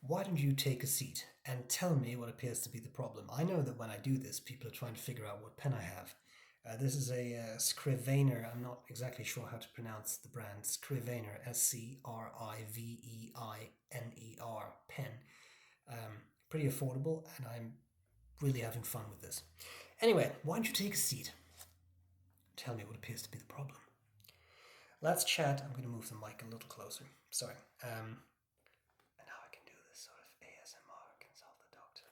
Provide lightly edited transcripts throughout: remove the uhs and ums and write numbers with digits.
why don't you take a seat and tell me what appears to be the problem? I know that when I do this, people are trying to figure out what pen I have. This is a Scrivener. I'm not exactly sure how to pronounce the brand. Scrivener, Scriveiner pen. Pretty affordable, and I'm really having fun with this. Anyway, why don't you take a seat? Tell me what appears to be the problem. Let's chat. I'm going to move the mic a little closer. Sorry. And now I can do this sort of ASMR, consult the doctor.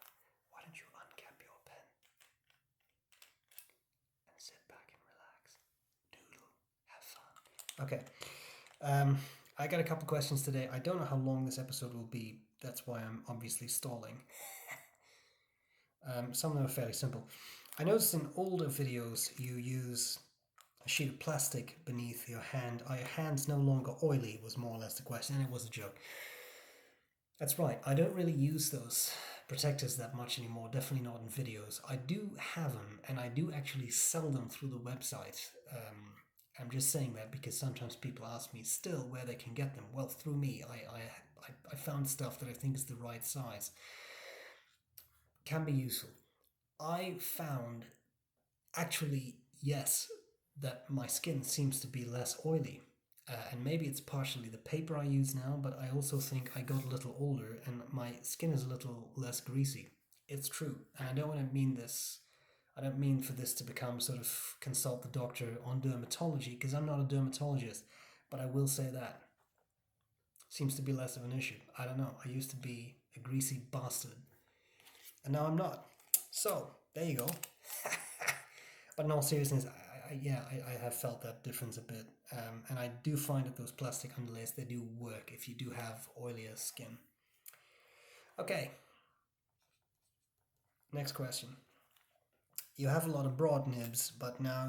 Why don't you uncap your pen and sit back and relax? Doodle. Have fun. Okay. I got a couple questions today. I don't know how long this episode will be. That's why I'm obviously stalling. Some of them are fairly simple. I noticed in older videos you use a sheet of plastic beneath your hand. Are your hands no longer oily? Was more or less the question, and it was a joke. That's right, I don't really use those protectors that much anymore, definitely not in videos. I do have them, and I do actually sell them through the website. I'm just saying that because sometimes people ask me still where they can get them. Well, through me, I found stuff that I think is the right size. Can be useful. I found, actually, yes, that my skin seems to be less oily. And maybe it's partially the paper I use now, but I also think I got a little older and my skin is a little less greasy. It's true. And I don't want to mean this, I don't mean for this to become sort of consult the doctor on dermatology, because I'm not a dermatologist, but I will say that. Seems to be less of an issue. I don't know. I used to be a greasy bastard, and now I'm not. So, there you go. But in all seriousness, I have felt that difference a bit. And I do find that those plastic underlays, they do work if you do have oilier skin. Okay. Next question. You have a lot of broad nibs, but now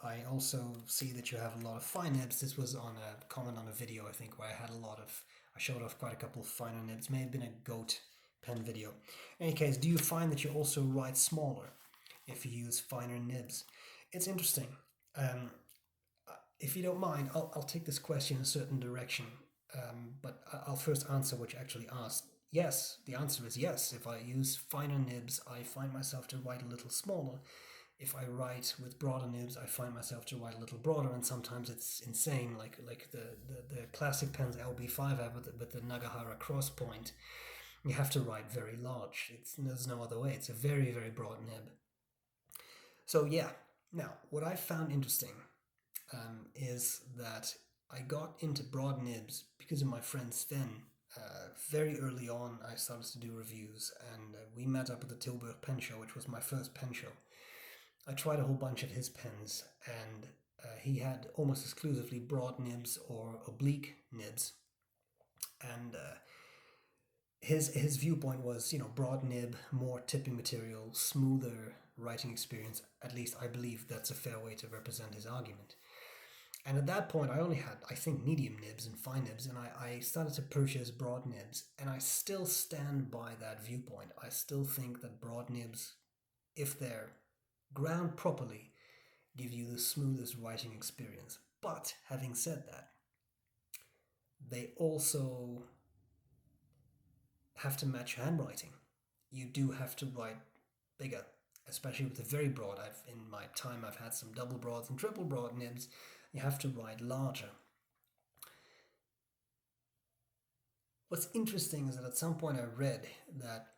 I also see that you have a lot of fine nibs. This was on a comment on a video, I think, where I showed off quite a couple of finer nibs. May have been a goat pen video. In any case, do you find that you also write smaller if you use finer nibs? It's interesting. If you don't mind, I'll take this question in a certain direction, but I'll first answer what you actually asked. Yes, the answer is yes. If I use finer nibs, I find myself to write a little smaller. If I write with broader nibs, I find myself to write a little broader, and sometimes it's insane, like the classic pens LB5 have with the Nagahara cross point. You have to write very large. There's no other way. It's a very, very broad nib. So yeah, now what I found interesting is that I got into broad nibs because of my friend Sven. Very early on, I started to do reviews, and we met up at the Tilburg Pen Show, which was my first pen show. I tried a whole bunch of his pens, and he had almost exclusively broad nibs or oblique nibs. And his viewpoint was, broad nib, more tipping material, smoother writing experience. At least I believe that's a fair way to represent his argument. And at that point, I only had, I think, medium nibs and fine nibs, and I started to purchase broad nibs, and I still stand by that viewpoint. I still think that broad nibs, if they're ground properly, give you the smoothest writing experience. But having said that, they also have to match your handwriting. You do have to write bigger, especially with the very broad. In my time, I've had some double broads and triple broad nibs. You have to write larger. What's interesting is that at some point I read that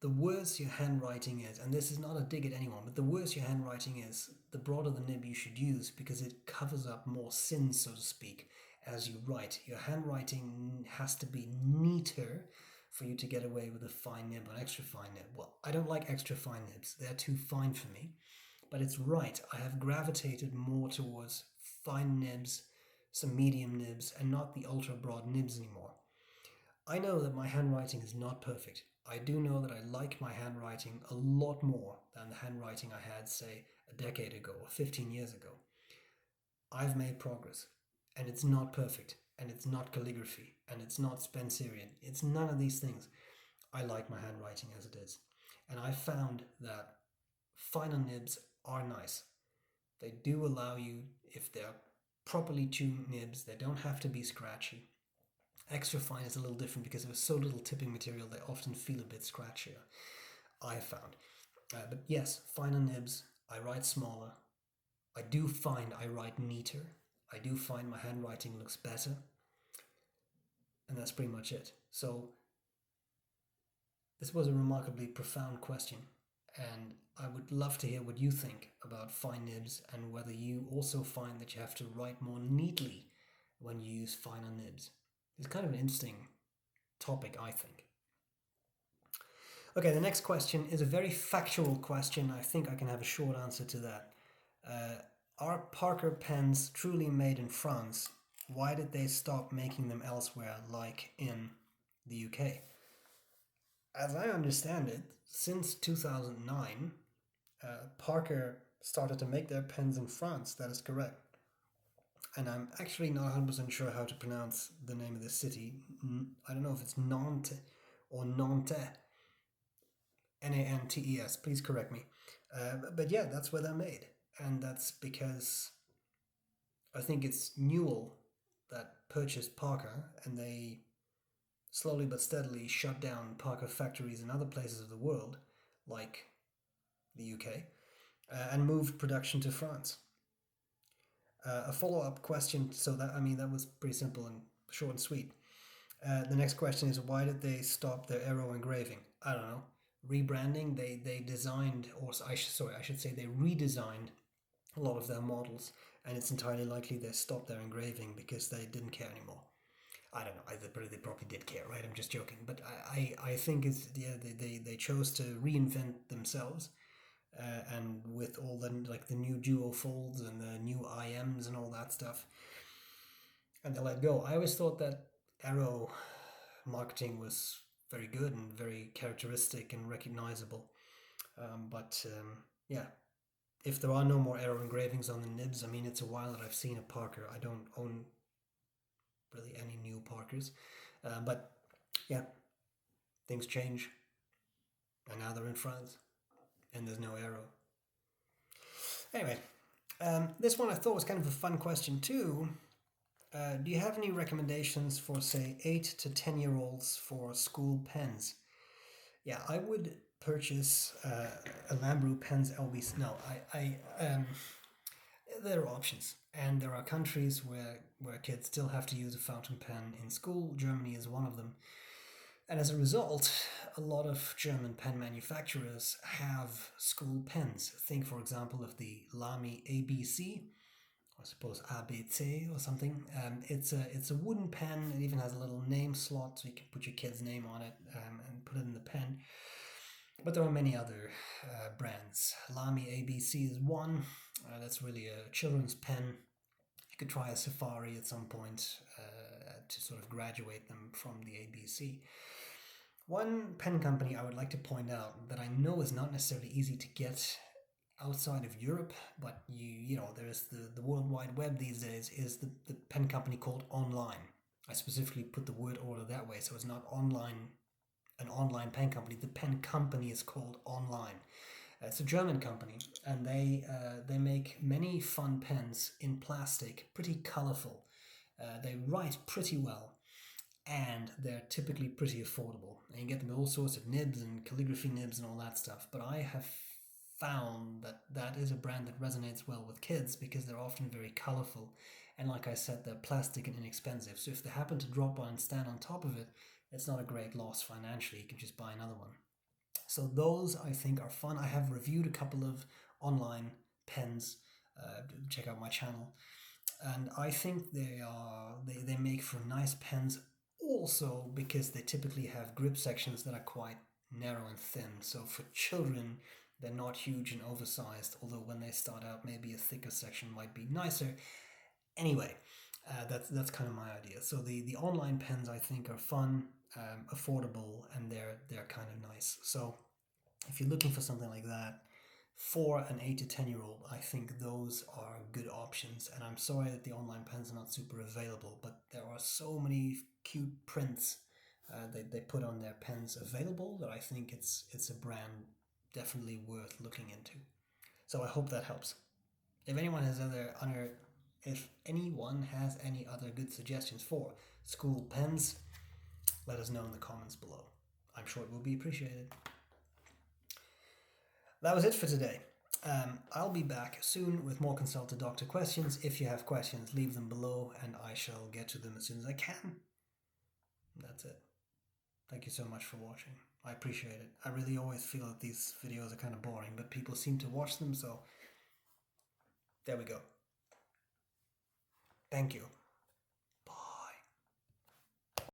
the worse your handwriting is, and this is not a dig at anyone, but the worse your handwriting is, the broader the nib you should use, because it covers up more sins, so to speak, as you write. Your handwriting has to be neater for you to get away with a fine nib or an extra fine nib. Well, I don't like extra fine nibs. They're too fine for me. But it's right, I have gravitated more towards fine nibs, some medium nibs, and not the ultra broad nibs anymore. I know that my handwriting is not perfect. I do know that I like my handwriting a lot more than the handwriting I had, say, a decade ago or 15 years ago. I've made progress, and it's not perfect, and it's not calligraphy, and it's not Spencerian. It's none of these things. I like my handwriting as it is. And I found that finer nibs are nice. They do allow you, if they're properly tuned nibs, they don't have to be scratchy. Extra fine is a little different because there's so little tipping material, they often feel a bit scratchier, I found. But yes, finer nibs, I write smaller. I do find I write neater. I do find my handwriting looks better. And that's pretty much it. So, this was a remarkably profound question. And I would love to hear what you think about fine nibs and whether you also find that you have to write more neatly when you use finer nibs. It's kind of an interesting topic, I think. Okay, the next question is a very factual question. I think I can have a short answer to that. Uh, are Parker pens truly made in France? Why did they stop making them elsewhere, like in the UK? As I understand it, since 2009, Parker started to make their pens in France. That is correct. And I'm actually not 100% sure how to pronounce the name of the city. I don't know if it's Nantes or Nantes. Nantes. Please correct me. But yeah, that's where they're made. And that's because I think it's Newell that purchased Parker, and they slowly but steadily shut down Parker factories in other places of the world, like the UK, and moved production to France. A follow-up question. So that, I mean, that was pretty simple and short and sweet. The next question is, why did they stop their arrow engraving? I don't know. Rebranding. They designed, or I should say they redesigned a lot of their models, and it's entirely likely they stopped their engraving because they didn't care anymore. I don't know. They probably did care, right? I'm just joking, but I think it's, yeah, they chose to reinvent themselves, and with all the, like, the new duo folds and the new IMs and all that stuff, and they let go. I always thought that arrow marketing was very good and very characteristic and recognizable, but yeah, if there are no more arrow engravings on the nibs, I mean, it's a while that I've seen a Parker. I don't own really any new Parkers, but yeah, things change, and now they're in France, and there's no arrow. Anyway, this one I thought was kind of a fun question too. Do you have any recommendations for, say, 8 to 10-year-olds for school pens? Yeah, I would purchase a Lambrou Pens LB. No, there are options, and there are countries where kids still have to use a fountain pen in school. Germany is one of them, and as a result, a lot of German pen manufacturers have school pens. Think, for example, of the Lamy ABC. I suppose ABC or something. It's a wooden pen. It even has a little name slot, so you can put your kid's name on it, and put it in the pen. But there are many other brands. Lamy ABC is one. That's really a children's pen. You could try a Safari at some point to sort of graduate them from the ABC. One pen company I would like to point out that I know is not necessarily easy to get outside of Europe, but you know, there's the World Wide Web these days, is the pen company called Online. I specifically put the word order that way, so it's not online, an online pen company. The pen company is called Online. It's a German company, and they make many fun pens in plastic, pretty colorful. They write pretty well, and they're typically pretty affordable. And you get them with all sorts of nibs and calligraphy nibs and all that stuff. But I have found that that is a brand that resonates well with kids because they're often very colorful, and like I said, they're plastic and inexpensive. So if they happen to drop on and stand on top of it, it's not a great loss financially. You can just buy another one. So those, I think, are fun. I have reviewed a couple of online pens. Check out my channel, and I think they make for nice pens. Also, because they typically have grip sections that are quite narrow and thin. So for children, they're not huge and oversized. Although when they start out, maybe a thicker section might be nicer. Anyway, that's kind of my idea. So the online pens, I think, are fun, affordable, and they're kind of nice. So if you're looking for something like that for an 8 to 10-year-old, I think those are good options. And I'm sorry that the online pens are not super available, but there are so many cute prints they put on their pens available that I think it's a brand definitely worth looking into. So I hope that helps. If anyone has other if anyone has any other good suggestions for school pens, let us know in the comments below. I'm sure it will be appreciated. That was it for today. I'll be back soon with more Consult a Doctor questions. If you have questions, leave them below and I shall get to them as soon as I can. That's it. Thank you so much for watching. I appreciate it. I really always feel that these videos are kind of boring, but people seem to watch them, so there we go. Thank you.